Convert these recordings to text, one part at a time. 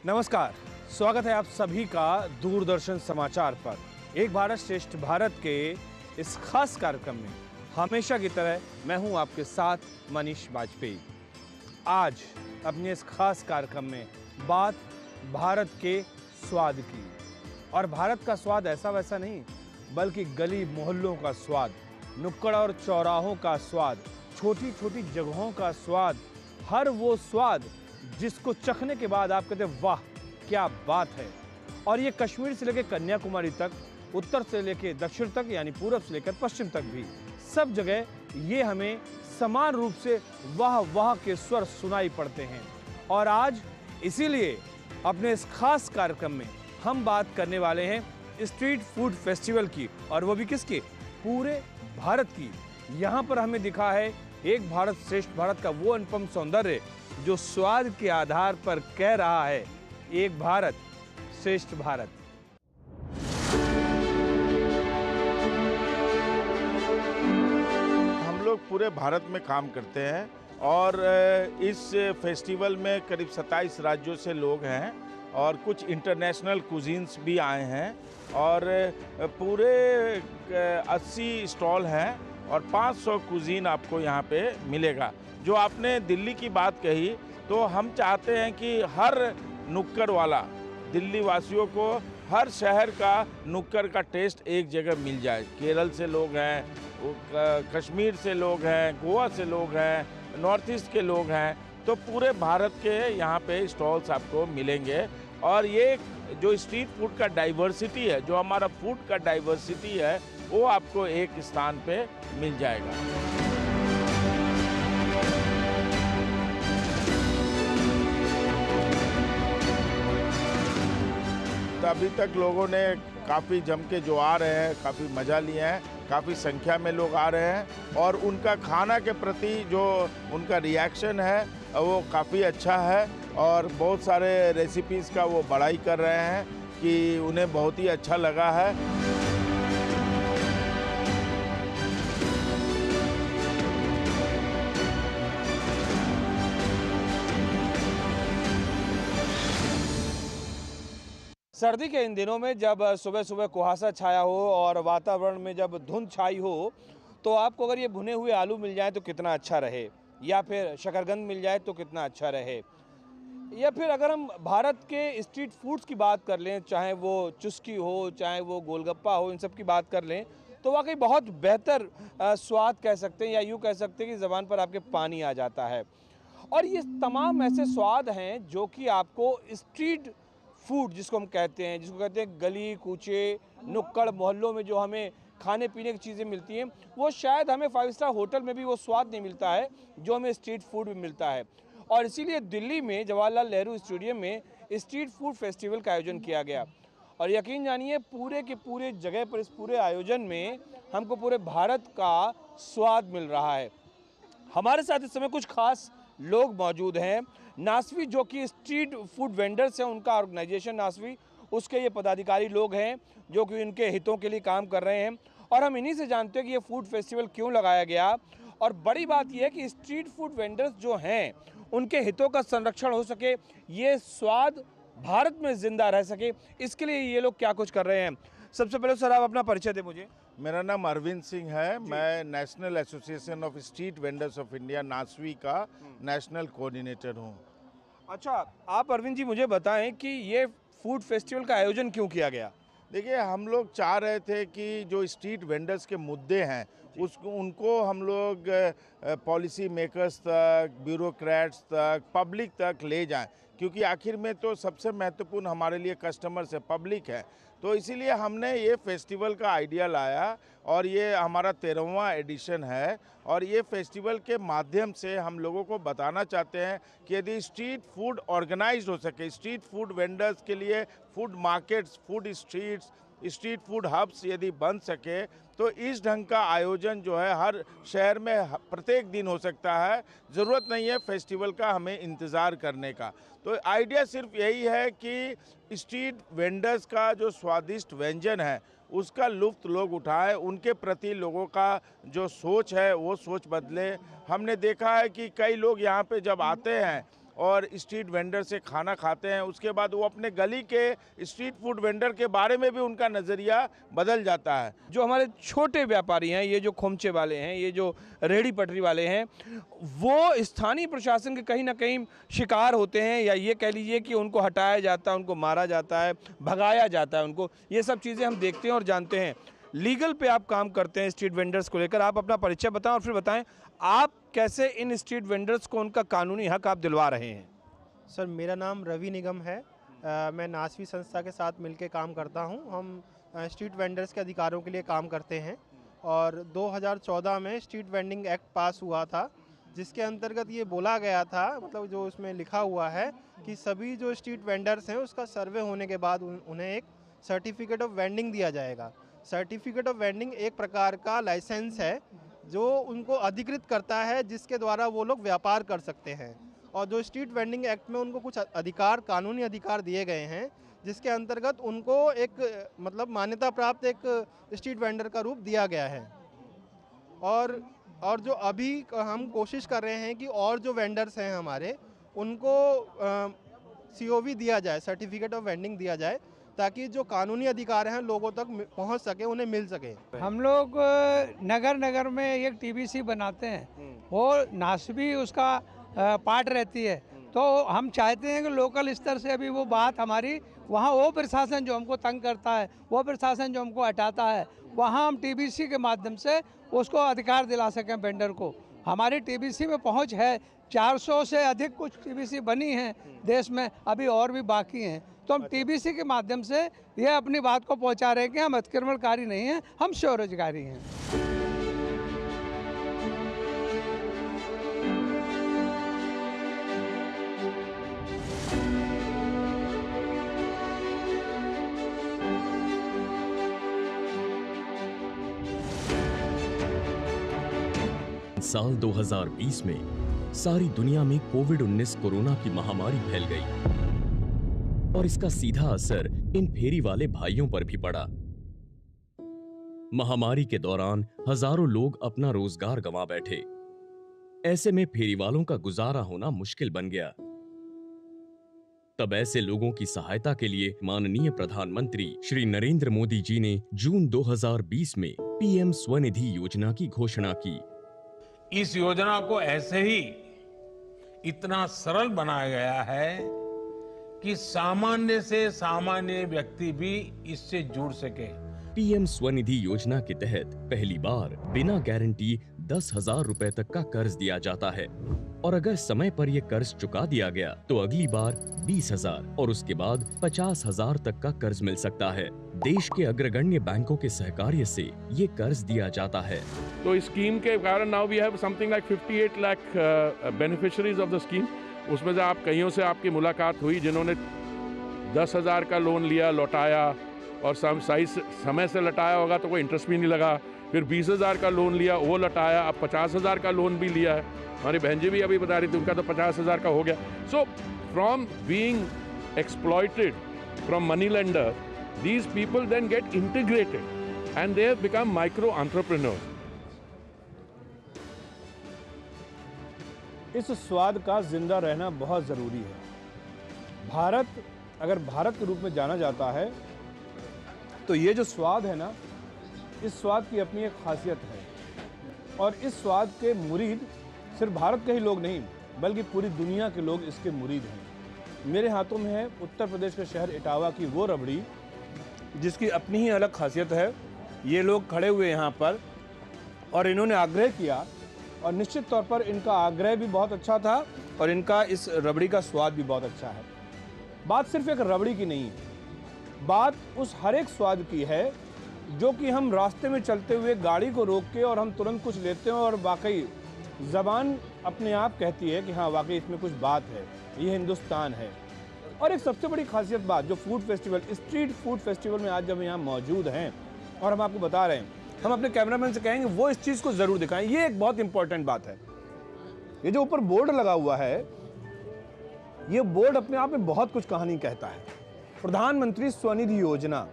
नमस्कार, स्वागत है आप सभी का दूरदर्शन समाचार पर। एक भारत श्रेष्ठ भारत के इस खास कार्यक्रम में हमेशा की तरह मैं हूं आपके साथ मनीष वाजपेयी। आज अपने इस खास कार्यक्रम में बात भारत के स्वाद की, और भारत का स्वाद ऐसा वैसा नहीं बल्कि गली मोहल्लों का स्वाद, नुक्कड़ और चौराहों का स्वाद, छोटी छोटी जगहों का स्वाद, हर वो स्वाद जिसको चखने के बाद आप कहते हैं वाह क्या बात है। और ये कश्मीर से लेकर कन्याकुमारी तक, उत्तर से लेकर दक्षिण तक यानी पूरब से लेकर पश्चिम तक भी सब जगह ये हमें समान रूप से वाह वाह के स्वर सुनाई पड़ते हैं। और आज इसीलिए अपने इस खास कार्यक्रम में हम बात करने वाले हैं स्ट्रीट फूड फेस्टिवल की, और वो भी किसकी? पूरे भारत की। यहाँ पर हमें दिखा है एक भारत श्रेष्ठ भारत का वो अनुपम सौंदर्य जो स्वाद के आधार पर कह रहा है एक भारत श्रेष्ठ भारत। हम लोग पूरे भारत में काम करते हैं और इस फेस्टिवल में करीब 27 राज्यों से लोग हैं और कुछ इंटरनेशनल कुजीन्स भी आए हैं और पूरे 80 स्टॉल हैं और 500 कुजीन आपको यहाँ पे मिलेगा। जो आपने दिल्ली की बात कही, तो हम चाहते हैं कि हर नुक्कड़ वाला दिल्ली वासियों को हर शहर का नुक्कड़ का टेस्ट एक जगह मिल जाए। केरल से लोग हैं, कश्मीर से लोग हैं, गोवा से लोग हैं, नॉर्थ ईस्ट के लोग हैं, तो पूरे भारत के यहाँ पे स्टॉल्स आपको मिलेंगे। और ये जो स्ट्रीट फूड का डाइवर्सिटी है, जो हमारा फूड का डाइवर्सिटी है, वो आपको एक स्थान पे मिल जाएगा। तो अभी तक लोगों ने काफ़ी जम के जो आ रहे हैं, काफ़ी मज़ा लिए हैं, काफ़ी संख्या में लोग आ रहे हैं और उनका खाना के प्रति जो उनका रिएक्शन है वो काफ़ी अच्छा है और बहुत सारे रेसिपीज़ का वो बड़ाई कर रहे हैं कि उन्हें बहुत ही अच्छा लगा है। सर्दी के इन दिनों में जब सुबह सुबह कुहासा छाया हो और वातावरण में जब धुंध छाई हो, तो आपको अगर ये भुने हुए आलू मिल जाए तो कितना अच्छा रहे, या फिर शकरकंद मिल जाए तो कितना अच्छा रहे। या फिर अगर हम भारत के स्ट्रीट फूड्स की बात कर लें, चाहे वो चुस्की हो, चाहे वो गोलगप्पा हो, इन सब की बात कर लें, तो वाकई बहुत बेहतर स्वाद कह सकते हैं, या यूँ कह सकते हैं कि ज़बान पर आपके पानी आ जाता है। और ये तमाम ऐसे स्वाद हैं जो कि आपको स्ट्रीट फूड जिसको हम कहते हैं, जिसको कहते हैं गली कूचे नुक्कड़ मोहल्लों में जो हमें खाने पीने की चीज़ें मिलती हैं, वो शायद हमें 5 स्टार होटल में भी वो स्वाद नहीं मिलता है जो हमें स्ट्रीट फूड में मिलता है। और इसीलिए दिल्ली में जवाहरलाल नेहरू स्टेडियम में स्ट्रीट फूड फेस्टिवल का आयोजन किया गया। और यकीन जानिए पूरे के पूरे जगह पर इस पूरे आयोजन में हमको पूरे भारत का स्वाद मिल रहा है। हमारे साथ इस समय कुछ खास लोग मौजूद हैं। नासवी जो कि स्ट्रीट फूड वेंडर्स हैं, उनका ऑर्गेनाइजेशन नासवी, उसके ये पदाधिकारी लोग हैं जो कि इनके हितों के लिए काम कर रहे हैं। और हम इन्हीं से जानते हैं कि ये फूड फेस्टिवल क्यों लगाया गया। और बड़ी बात यह है कि स्ट्रीट फूड वेंडर्स जो हैं उनके हितों का संरक्षण हो सके, ये स्वाद भारत में जिंदा रह सके, इसके लिए ये लोग क्या कुछ कर रहे हैं। सबसे पहले सर आप अपना परिचय दें मुझे। मेरा नाम अरविंद सिंह है। मैं national association of street vendors of India NASVI का नेशनल कोऑर्डिनेटर हूँ। अच्छा, आप अरविंद जी मुझे बताएं कि ये फूड फेस्टिवल का आयोजन क्यों किया गया? देखिए, हम लोग चाह रहे थे कि जो स्ट्रीट वेंडर्स के मुद्दे हैं उनको हम लोग पॉलिसी मेकर्स तक, ब्यूरोक्रेट्स तक, पब्लिक तक ले जाएं, क्योंकि आखिर में तो सबसे महत्वपूर्ण हमारे लिए कस्टमर्स है, पब्लिक है। तो इसीलिए हमने ये फेस्टिवल का आइडिया लाया और ये हमारा 13वां एडिशन है। और ये फेस्टिवल के माध्यम से हम लोगों को बताना चाहते हैं कि यदि स्ट्रीट फूड ऑर्गेनाइज्ड हो सके, स्ट्रीट फूड वेंडर्स के लिए food markets, food streets, street food hubs यदि बन सके, तो इस ढंग का आयोजन जो है हर शहर में प्रत्येक दिन हो सकता है। ज़रूरत नहीं है फेस्टिवल का हमें इंतज़ार करने का। तो आइडिया सिर्फ यही है कि स्ट्रीट वेंडर्स का जो स्वादिष्ट व्यंजन है उसका लुत्फ़ लोग उठाएं, उनके प्रति लोगों का जो सोच है वो सोच बदले। हमने देखा है कि कई लोग यहाँ पे जब आते हैं और स्ट्रीट वेंडर से खाना खाते हैं, उसके बाद वो अपने गली के स्ट्रीट फूड वेंडर के बारे में भी उनका नज़रिया बदल जाता है। जो हमारे छोटे व्यापारी हैं, ये जो खोमचे वाले हैं, ये जो रेहड़ी पटरी वाले हैं, वो स्थानीय प्रशासन के कहीं ना कहीं शिकार होते हैं, या ये कह लीजिए कि उनको हटाया जाता है, उनको मारा जाता है, भगाया जाता है उनको। ये सब चीज़ें हम देखते हैं और जानते हैं। लीगल पे आप काम करते हैं स्ट्रीट वेंडर्स को लेकर। आप अपना परिचय बताएं और फिर बताएं आप कैसे इन स्ट्रीट वेंडर्स को उनका कानूनी हक आप दिलवा रहे हैं। सर, मेरा नाम रवि निगम है। मैं नासवी संस्था के साथ मिलकर काम करता हूं। हम स्ट्रीट वेंडर्स के अधिकारों के लिए काम करते हैं और 2014 में स्ट्रीट वेंडिंग एक्ट पास हुआ था, जिसके अंतर्गत ये बोला गया था, मतलब जो उसमें लिखा हुआ है कि सभी जो स्ट्रीट वेंडर्स हैं उसका सर्वे होने के बाद उन्हें एक सर्टिफिकेट ऑफ वेंडिंग दिया जाएगा। सर्टिफिकेट ऑफ वेंडिंग एक प्रकार का लाइसेंस है जो उनको अधिकृत करता है, जिसके द्वारा वो लोग व्यापार कर सकते हैं। और जो स्ट्रीट वेंडिंग एक्ट में उनको कुछ अधिकार, कानूनी अधिकार दिए गए हैं, जिसके अंतर्गत उनको एक मतलब मान्यता प्राप्त एक स्ट्रीट वेंडर का रूप दिया गया है। और जो अभी हम कोशिश कर रहे हैं कि और जो वेंडर्स हैं हमारे, उनको COV दिया जाए, सर्टिफिकेट ऑफ वेंडिंग दिया जाए, ताकि जो कानूनी अधिकार हैं लोगों तक पहुंच सके, उन्हें मिल सके। हम लोग नगर नगर में एक TBC बनाते हैं, वो नासवी उसका पार्ट रहती है। तो हम चाहते हैं कि लोकल स्तर से अभी वो बात हमारी वहाँ, वो प्रशासन जो हमको तंग करता है, वो प्रशासन जो हमको हटाता है, वहाँ हम TBC के माध्यम से उसको अधिकार दिला सकें वेंडर को। हमारी TBC में पहुँच है, 400 से अधिक कुछ TBC बनी हैं देश में, अभी और भी बाकी हैं। तो हम TBC के माध्यम से ये अपनी बात को पहुंचा रहे हैं कि हम अतिक्रमणकारी नहीं हैं, हम स्वरोजगारी हैं। साल 2020 में सारी दुनिया में कोविड-19 कोरोना की महामारी फैल गई और इसका सीधा असर इन फेरी वाले भाइयों पर भी पड़ा। महामारी के दौरान हजारों लोग अपना रोजगार गंवा बैठे। ऐसे में फेरी वालों का गुजारा होना मुश्किल बन गया। तब ऐसे लोगों की सहायता के लिए माननीय प्रधानमंत्री श्री नरेंद्र मोदी जी ने जून 2020 में PM स्वनिधि योजना की घोषणा की। इस योजना को ऐसे ही इतना सरल बनाया गया है कि सामान्य से सामान्य व्यक्ति भी इससे जुड़ सके। PM स्वनिधि योजना के तहत पहली बार बिना गारंटी 10,000 रुपए तक का कर्ज दिया जाता है और अगर समय पर यह कर्ज चुका दिया गया तो अगली बार 20,000 और उसके बाद 50,000 तक का कर्ज मिल सकता है। देश के अग्रगण्य बैंकों के सहकार्य से ये कर्ज दिया जाता है। तो इस स्कीम के कारण now we have something like 58 lakh beneficiaries of the scheme. उसमें से आप कईयों से आपकी मुलाकात हुई जिन्होंने 10,000 का लोन लिया, लौटाया, और सही समय से लौटाया होगा तो कोई इंटरेस्ट भी नहीं लगा। फिर 20,000 का लोन लिया, वो लौटाया। अब 50,000 का लोन भी लिया है। हमारी बहन जी भी अभी बता रही थी उनका तो 50,000 का हो गया। So from being exploited from money lender, these people then get integrated and they have become micro entrepreneurs. इस स्वाद का जिंदा रहना बहुत ज़रूरी है। भारत अगर भारत के रूप में जाना जाता है तो ये जो स्वाद है ना, इस स्वाद की अपनी एक खासियत है और इस स्वाद के मुरीद सिर्फ भारत के ही लोग नहीं बल्कि पूरी दुनिया के लोग इसके मुरीद हैं। मेरे हाथों में है उत्तर प्रदेश के शहर इटावा की वो रबड़ी जिसकी अपनी ही अलग खासियत है। ये लोग खड़े हुए यहाँ पर और इन्होंने आग्रह किया और निश्चित तौर पर इनका आग्रह भी बहुत अच्छा था और इनका इस रबड़ी का स्वाद भी बहुत अच्छा है। बात सिर्फ एक रबड़ी की नहीं है, बात उस हर एक स्वाद की है जो कि हम रास्ते में चलते हुए गाड़ी को रोक के और हम तुरंत कुछ लेते हैं और वाकई ज़बान अपने आप कहती है कि हाँ वाकई इसमें कुछ बात है, ये हिंदुस्तान है। और एक सबसे बड़ी खासियत बात जो food festival, street food festival में आज जब यहाँ मौजूद हैं और हम आपको बता रहे हैं, हम अपने कैमरामैन से कहेंगे वो इस चीज़ को ज़रूर दिखाएं। ये एक बहुत इंपॉर्टेंट बात है। ये जो ऊपर बोर्ड लगा हुआ है, ये बोर्ड अपने आप में बहुत कुछ कहानी कहता है। प्रधानमंत्री स्वनिधि योजना,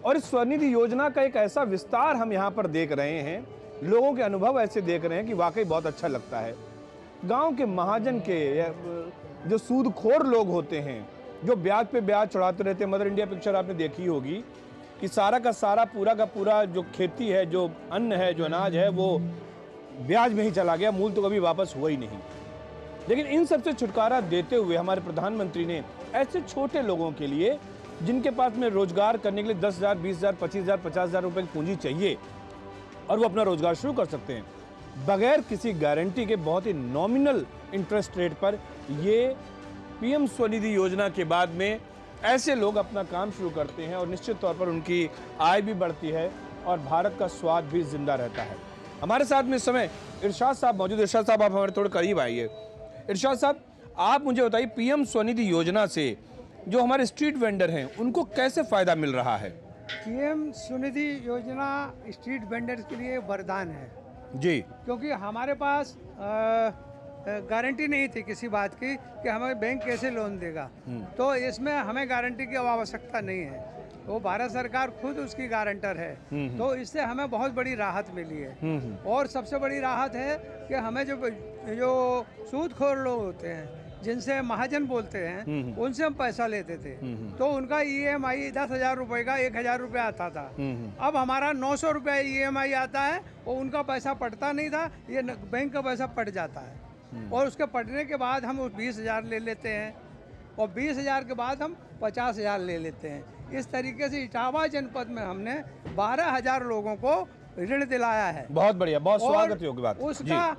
और इस स्वनिधि योजना का एक ऐसा विस्तार हम यहाँ पर देख रहे हैं, लोगों के अनुभव ऐसे देख रहे हैं कि वाकई बहुत अच्छा लगता है। गांव के महाजन के जो सूदखोर लोग होते हैं, जो ब्याज पे ब्याज चढ़ाते रहते हैं। मदर इंडिया पिक्चर आपने देखी होगी कि सारा का सारा पूरा का पूरा जो खेती है, जो अन्न है, जो अनाज है, वो ब्याज में ही चला गया, मूल तो कभी वापस हुआ ही नहीं। लेकिन इन सब से छुटकारा देते हुए हमारे प्रधानमंत्री ने ऐसे छोटे लोगों के लिए, जिनके पास में रोजगार करने के लिए 10,000, 20,000, 25,000, 50,000 रुपए की पूंजी चाहिए और वो अपना रोजगार शुरू कर सकते हैं, बगैर किसी गारंटी के बहुत ही नॉमिनल इंटरेस्ट रेट पर, ये पीएम स्वनिधि योजना के बाद में ऐसे लोग अपना काम शुरू करते हैं और निश्चित तौर पर उनकी आय भी बढ़ती है और भारत का स्वाद भी जिंदा रहता है। हमारे साथ में इस समय इरशाद साहब मौजूद। इरशाद साहब, आप हमारे थोड़े करीब आइए। इरशाद साहब, आप मुझे बताइए, पीएम स्वनिधि योजना से जो हमारे स्ट्रीट वेंडर हैं उनको कैसे फायदा मिल रहा है? पीएम स्वनिधि योजना स्ट्रीट वेंडर्स के लिए वरदान है जी। क्योंकि हमारे पास गारंटी नहीं थी किसी बात की कि हमें बैंक कैसे लोन देगा, तो इसमें हमें गारंटी की आवश्यकता नहीं है, वो भारत सरकार खुद उसकी गारंटर है, तो इससे हमें बहुत बड़ी राहत मिली है। और सबसे बड़ी राहत है कि हमें जो सूदखोर लोग होते हैं, जिनसे महाजन बोलते हैं, उनसे हम पैसा लेते थे, तो उनका EMI 10,000 रुपए का 1,000 रुपये आता था। अब हमारा 900 रुपये EMI आता है और उनका पैसा पड़ता नहीं था, ये बैंक का पैसा पड़ जाता है और उसके पड़ने के बाद हम 20,000 ले लेते हैं और 20,000 के बाद हम 50,000 ले लेते हैं। इस तरीके से इटावा जनपद में हमने 12,000 लोगों को ऋण दिलाया है। बहुत बढ़िया, बहुत स्वागत योग्य बात। उसका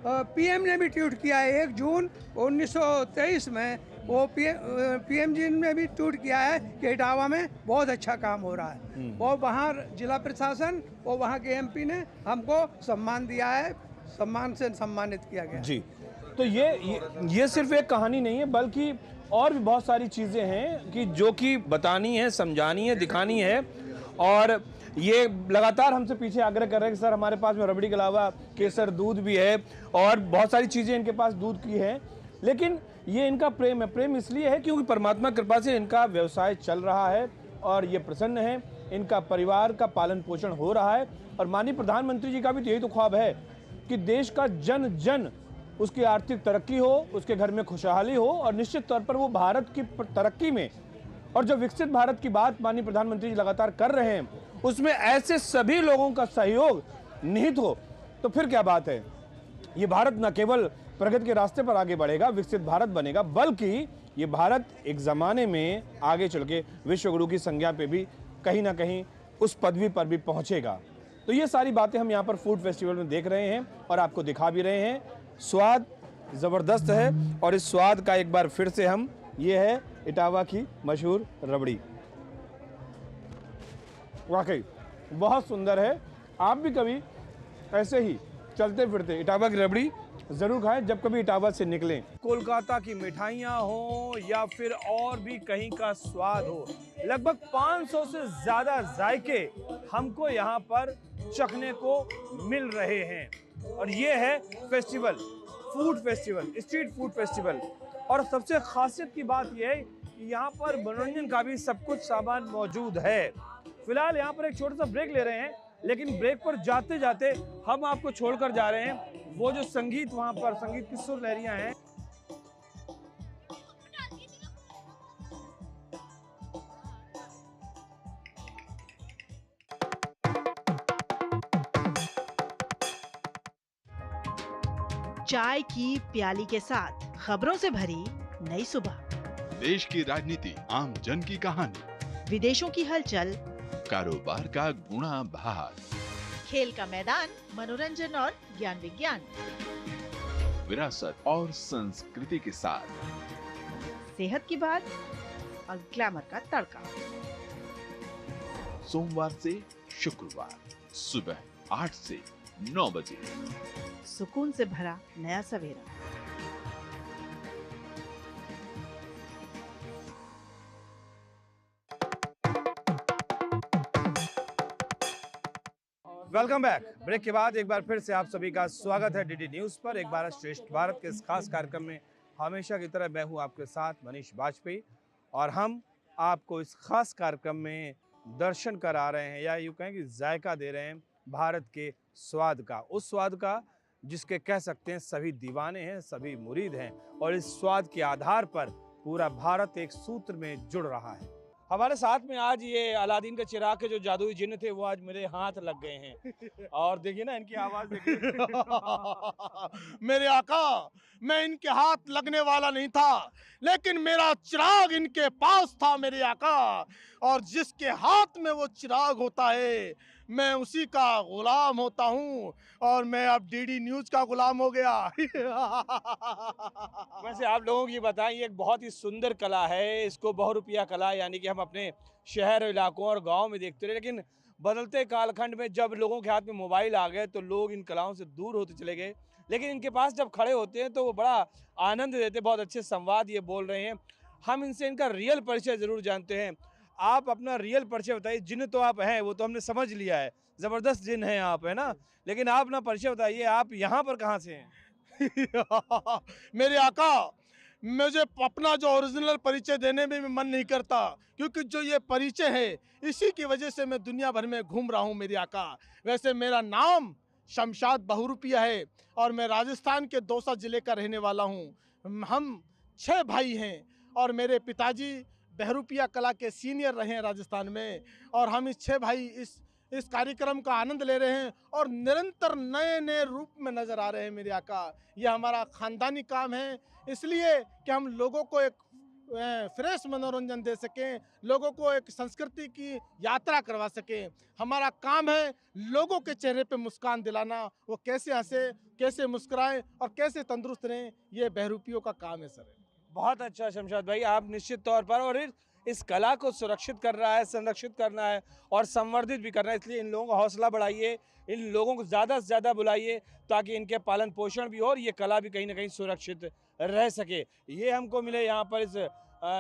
पीएम ने भी ट्वीट किया है 1 जून 1923 में, वो पीएम जी ने भी ट्वीट किया है कि इटावा में बहुत अच्छा काम हो रहा है और वहाँ जिला प्रशासन और वहाँ के MP ने हमको सम्मान दिया है, सम्मान से सम्मानित किया गया जी। तो ये सिर्फ एक कहानी नहीं है, बल्कि और भी बहुत सारी चीज़ें हैं कि जो कि बतानी है, समझानी है, दिखानी है। और ये लगातार हमसे पीछे आग्रह कर रहे हैं कि सर हमारे पास में रबड़ी के अलावा केसर दूध भी है और बहुत सारी चीज़ें इनके पास दूध की है, लेकिन ये इनका प्रेम है। प्रेम इसलिए है क्योंकि परमात्मा कृपा से इनका व्यवसाय चल रहा है और ये प्रसन्न है, इनका परिवार का पालन पोषण हो रहा है। और माननीय प्रधानमंत्री जी का भी यही तो ख्वाब है कि देश का जन जन उसकी आर्थिक तरक्की हो, उसके घर में खुशहाली हो और निश्चित तौर पर वो भारत की तरक्की में और जो विकसित भारत की बात माननीय प्रधानमंत्री जी लगातार कर रहे हैं, उसमें ऐसे सभी लोगों का सहयोग निहित हो तो फिर क्या बात है। ये भारत न केवल प्रगति के रास्ते पर आगे बढ़ेगा, विकसित भारत बनेगा, बल्कि ये भारत एक ज़माने में आगे चल के विश्व गुरु की संज्ञा पे भी कहीं ना कहीं उस पदवी पर भी पहुंचेगा। तो ये सारी बातें हम यहाँ पर फूड फेस्टिवल में देख रहे हैं और आपको दिखा भी रहे हैं। स्वाद ज़बरदस्त है और इस स्वाद का एक बार फिर से हम, ये है इटावा की मशहूर रबड़ी, वाकई बहुत सुंदर है। आप भी कभी ऐसे ही चलते फिरते इटावा की रबड़ी ज़रूर खाएं जब कभी इटावा से निकलें। कोलकाता की मिठाइयाँ हो या फिर और भी कहीं का स्वाद हो, लगभग 500 से ज़्यादा जायके हमको यहाँ पर चखने को मिल रहे हैं। और ये है festival, food festival, street food festival. और सबसे खासियत की बात यह है कि यहाँ पर मनोरंजन का भी सब कुछ सामान मौजूद है। फिलहाल यहाँ पर एक छोटा सा ब्रेक ले रहे हैं, लेकिन ब्रेक पर जाते जाते हम आपको छोड़कर जा रहे हैं वो जो संगीत, वहाँ पर संगीत की सुर लहरियाँ हैं। चाय की प्याली के साथ खबरों से भरी नई सुबह, देश की राजनीति, आम जन की कहानी, विदेशों की हलचल, कारोबार का गुणा भाग, खेल का मैदान, मनोरंजन और ज्ञान विज्ञान, विरासत और संस्कृति के साथ सेहत की बात और ग्लैमर का तड़का। सोमवार से शुक्रवार सुबह 8 से 9 बजे, सुकून से भरा नया सवेरा। Welcome back. ब्रेक के बाद एक बार फिर से आप सभी का स्वागत है डीडी न्यूज़ पर। एक भारत श्रेष्ठ भारत के इस खास कार्यक्रम में हमेशा की तरह मैं हूं आपके साथ मनीष वाजपेयी और हम आपको इस खास कार्यक्रम में दर्शन करा रहे हैं या यूँ कहें कि जायका दे रहे हैं भारत के स्वाद का, उस स्वाद का जिसके कह सकते हैं सभी दीवाने हैं, सभी मुरीद हैं और इस स्वाद के आधार पर पूरा भारत एक सूत्र में जुड़ रहा है। हमारे साथ में आज ये अलादीन का चिराग के जो जादुई जिन्न थे वो आज मेरे हाथ लग गए हैं और देखिए ना इनकी आवाज देखिए। मेरे आका, मैं इनके हाथ लगने वाला नहीं था, लेकिन मेरा चिराग इनके पास था मेरे आका, और जिसके हाथ में वो चिराग होता है मैं उसी का गुलाम होता हूँ, और मैं अब डीडी न्यूज का गुलाम हो गया। वैसे आप लोगों की बताएं, ये एक बहुत ही सुंदर कला है, इसको बहुरुपिया कला यानी कि हम अपने शहर इलाकों और गांव में देखते रहे, लेकिन बदलते कालखंड में जब लोगों के हाथ में मोबाइल आ गए तो लोग इन कलाओं से दूर होते चले गए। लेकिन इनके पास जब खड़े होते हैं तो वो बड़ा आनंद देते, बहुत अच्छे संवाद ये बोल रहे हैं। हम इनसे इनका रियल परिचय ज़रूर जानते हैं। आप अपना रियल परिचय बताइए। जिन्न तो आप हैं, वो तो हमने समझ लिया है, ज़बरदस्त जिन्न हैं आप, है ना, लेकिन आप अपना परिचय बताइए, आप यहाँ पर कहाँ से हैं? मेरे आका, मुझे अपना जो ओरिजिनल परिचय देने में भी मन नहीं करता, क्योंकि जो ये परिचय है इसी की वजह से मैं दुनिया भर में घूम रहा हूँ मेरे आका। वैसे मेरा नाम शमशाद बहुरुपिया है और मैं राजस्थान के दौसा ज़िले का रहने वाला हूँ। हम 6 भाई हैं और मेरे पिताजी बहुरुपिया कला के सीनियर रहे हैं राजस्थान में, और हम इस 6 भाई इस कार्यक्रम का आनंद ले रहे हैं और निरंतर नए नए रूप में नज़र आ रहे हैं मेरे आका। यह हमारा ख़ानदानी काम है, इसलिए कि हम लोगों को एक फ्रेश मनोरंजन दे सकें, लोगों को एक संस्कृति की यात्रा करवा सकें। हमारा काम है लोगों के चेहरे पे मुस्कान दिलाना, वो कैसे हंसे, कैसे मुस्कुराएं और कैसे तंदुरुस्त रहें, ये बहुरूपियों का काम है सर। बहुत अच्छा शमशाद भाई, आप निश्चित तौर पर और इस कला को सुरक्षित कर रहा है, संरक्षित करना है और संवर्धित भी करना है, इसलिए इन लोगों का हौसला बढ़ाइए, इन लोगों को ज़्यादा से ज़्यादा बुलाइए ताकि इनके पालन पोषण भी हो और ये कला भी कहीं ना कहीं सुरक्षित रह सके। ये हमको मिले यहाँ पर इस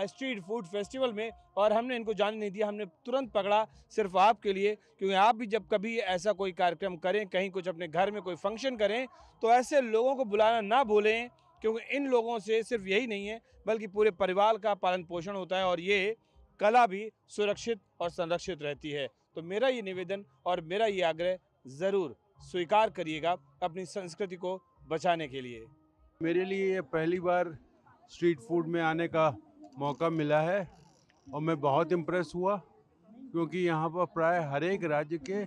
स्ट्रीट फूड फेस्टिवल में और हमने इनको जाने नहीं दिया, हमने तुरंत पकड़ा सिर्फ आपके लिए, क्योंकि आप भी जब कभी ऐसा कोई कार्यक्रम करें, कहीं कुछ अपने घर में कोई फंक्शन करें तो ऐसे लोगों को बुलाना ना भूलें, क्योंकि इन लोगों से सिर्फ यही नहीं है बल्कि पूरे परिवार का पालन पोषण होता है और ये कला भी सुरक्षित और संरक्षित रहती है। तो मेरा ये निवेदन और मेरा ये आग्रह ज़रूर स्वीकार करिएगा अपनी संस्कृति को बचाने के लिए। मेरे लिए ये पहली बार स्ट्रीट फूड में आने का मौका मिला है और मैं बहुत इम्प्रेस हुआ, क्योंकि यहाँ पर प्राय हर एक राज्य के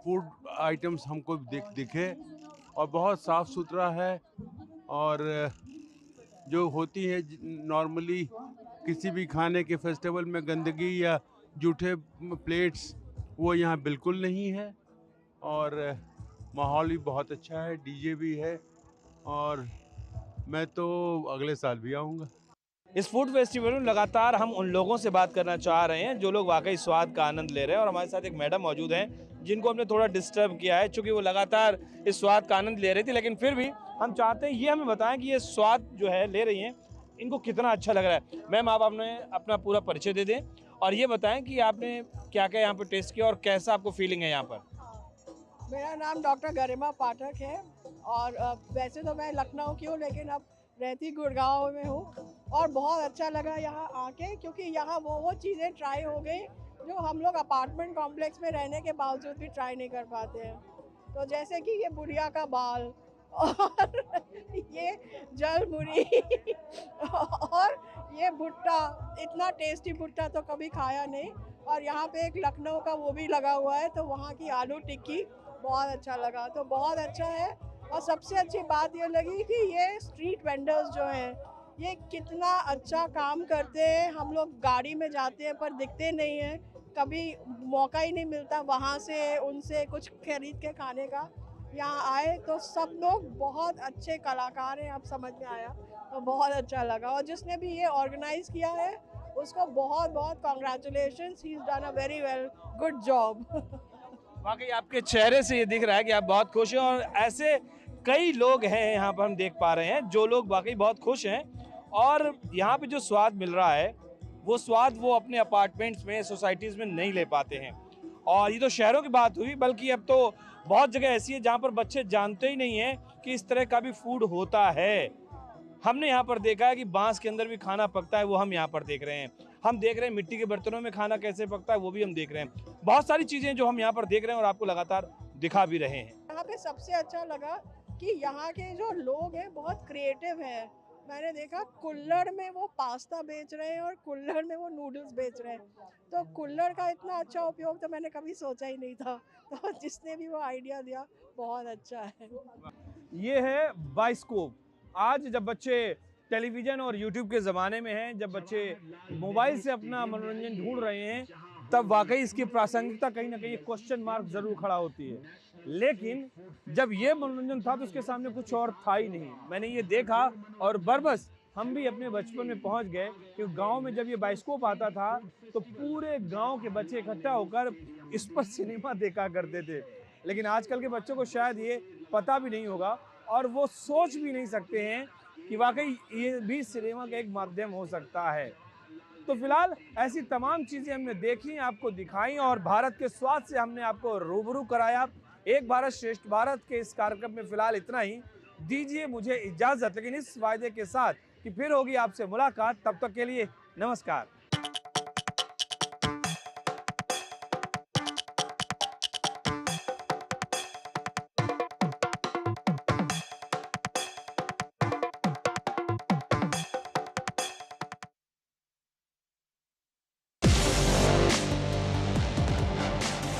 फूड आइटम्स हमको दिखे और बहुत साफ़ सुथरा है, और जो होती है नॉर्मली किसी भी खाने के फेस्टिवल में गंदगी या जूठे प्लेट्स, वो यहाँ बिल्कुल नहीं है, और माहौल भी बहुत अच्छा है, डीजे भी है, और मैं तो अगले साल भी आऊँगा। इस फूड फेस्टिवल में लगातार हम उन लोगों से बात करना चाह रहे हैं जो लोग वाकई स्वाद का आनंद ले रहे हैं, और हमारे साथ एक मैडम मौजूद हैं जिनको हमने थोड़ा डिस्टर्ब किया है, चूँकि वो लगातार इस स्वाद का आनंद ले रही थी, लेकिन फिर भी हम चाहते हैं ये हमें बताएं कि ये स्वाद जो है ले रही हैं इनको कितना अच्छा लग रहा है। मैम, आप आपने अपना पूरा परिचय दे दें और ये बताएं कि आपने क्या क्या यहाँ पर टेस्ट किया और कैसा आपको फीलिंग है यहाँ पर। मेरा नाम डॉक्टर गरिमा पाठक है और वैसे तो मैं लखनऊ की हूँ, लेकिन अब रहती गुड़गांव में हूँ, और बहुत अच्छा लगा यहाँ आके, क्योंकि यहाँ वो चीज़ें ट्राई हो गई जो हम लोग अपार्टमेंट कॉम्प्लेक्स में रहने के बावजूद भी ट्राई नहीं कर पाते हैं। तो जैसे कि ये बुढ़िया का बाल और ये जल मुरी और ये भुट्टा, इतना टेस्टी भुट्टा तो कभी खाया नहीं, और यहाँ पे एक लखनऊ का वो भी लगा हुआ है, तो वहाँ की आलू टिक्की बहुत अच्छा लगा, तो बहुत अच्छा है। और सबसे अच्छी बात ये लगी कि ये स्ट्रीट वेंडर्स जो हैं ये कितना अच्छा काम करते हैं। हम लोग गाड़ी में जाते हैं पर दिखते नहीं हैं, कभी मौका ही नहीं मिलता वहाँ से उनसे कुछ खरीद के खाने का। यहाँ आए तो सब लोग बहुत अच्छे कलाकार हैं, अब समझ में आया, तो बहुत अच्छा लगा। और जिसने भी ये ऑर्गेनाइज किया है उसको बहुत बहुत congratulations, he is done a very well good job. वाकई आपके चेहरे से ये दिख रहा है कि आप बहुत खुश हैं, और ऐसे कई लोग हैं यहाँ पर हम देख पा रहे हैं जो लोग वाकई बहुत खुश हैं, और यहाँ पे जो स्वाद मिल रहा है वो स्वाद वो अपने अपार्टमेंट्स में, सोसाइटीज़ में नहीं ले पाते हैं। और ये तो शहरों की बात हुई, बल्कि अब तो बहुत जगह ऐसी है जहाँ पर बच्चे जानते ही नहीं हैं कि इस तरह का भी फूड होता है। हमने यहाँ पर देखा है कि बांस के अंदर भी खाना पकता है, वो हम यहाँ पर देख रहे हैं। हम देख रहे हैं मिट्टी के बर्तनों में खाना कैसे पकता है, वो भी हम देख रहे हैं। बहुत सारी चीज़ें जो हम यहाँ पर देख रहे हैं और आपको लगातार दिखा भी रहे हैं। यहाँ पे सबसे अच्छा लगा कि यहाँ के जो लोग हैं बहुत क्रिएटिव हैं। मैंने देखा कुल्हड़ में वो पास्ता बेच रहे हैं और कुल्हड़ में वो नूडल्स बेच रहे हैं। तो कुल्हड़ का इतना अच्छा उपयोग तो मैंने कभी सोचा ही नहीं था। तो जिसने भी वो आइडिया दिया बहुत अच्छा है। ये है बाइस्कोप। आज जब बच्चे टेलीविज़न और यूट्यूब के ज़माने में हैं, जब बच्चे मोबाइल से अपना मनोरंजन ढूंढ रहे हैं, तब वाकई इसकी प्रासंगिकता कहीं ना कहीं क्वेश्चन मार्क ज़रूर खड़ा होती है। लेकिन जब ये मनोरंजन था तो उसके सामने कुछ और था ही नहीं। मैंने ये देखा और बरबस हम भी अपने बचपन में पहुंच गए, क्योंकि गांव में जब ये बाइस्कोप आता था तो पूरे गांव के बच्चे इकट्ठा होकर इस पर सिनेमा देखा करते थे। लेकिन आजकल के बच्चों को शायद ये पता भी नहीं होगा और वो सोच भी नहीं सकते हैं कि वाकई ये भी सिनेमा का एक माध्यम हो सकता है। तो फिलहाल ऐसी तमाम चीज़ें हमने देखी, आपको दिखाई और भारत के स्वाद से हमने आपको रूबरू कराया। एक भारत श्रेष्ठ भारत के इस कार्यक्रम में फिलहाल इतना ही। दीजिए मुझे इजाज़त, लेकिन इस वायदे के साथ कि फिर होगी आपसे मुलाकात। तब तक के लिए नमस्कार।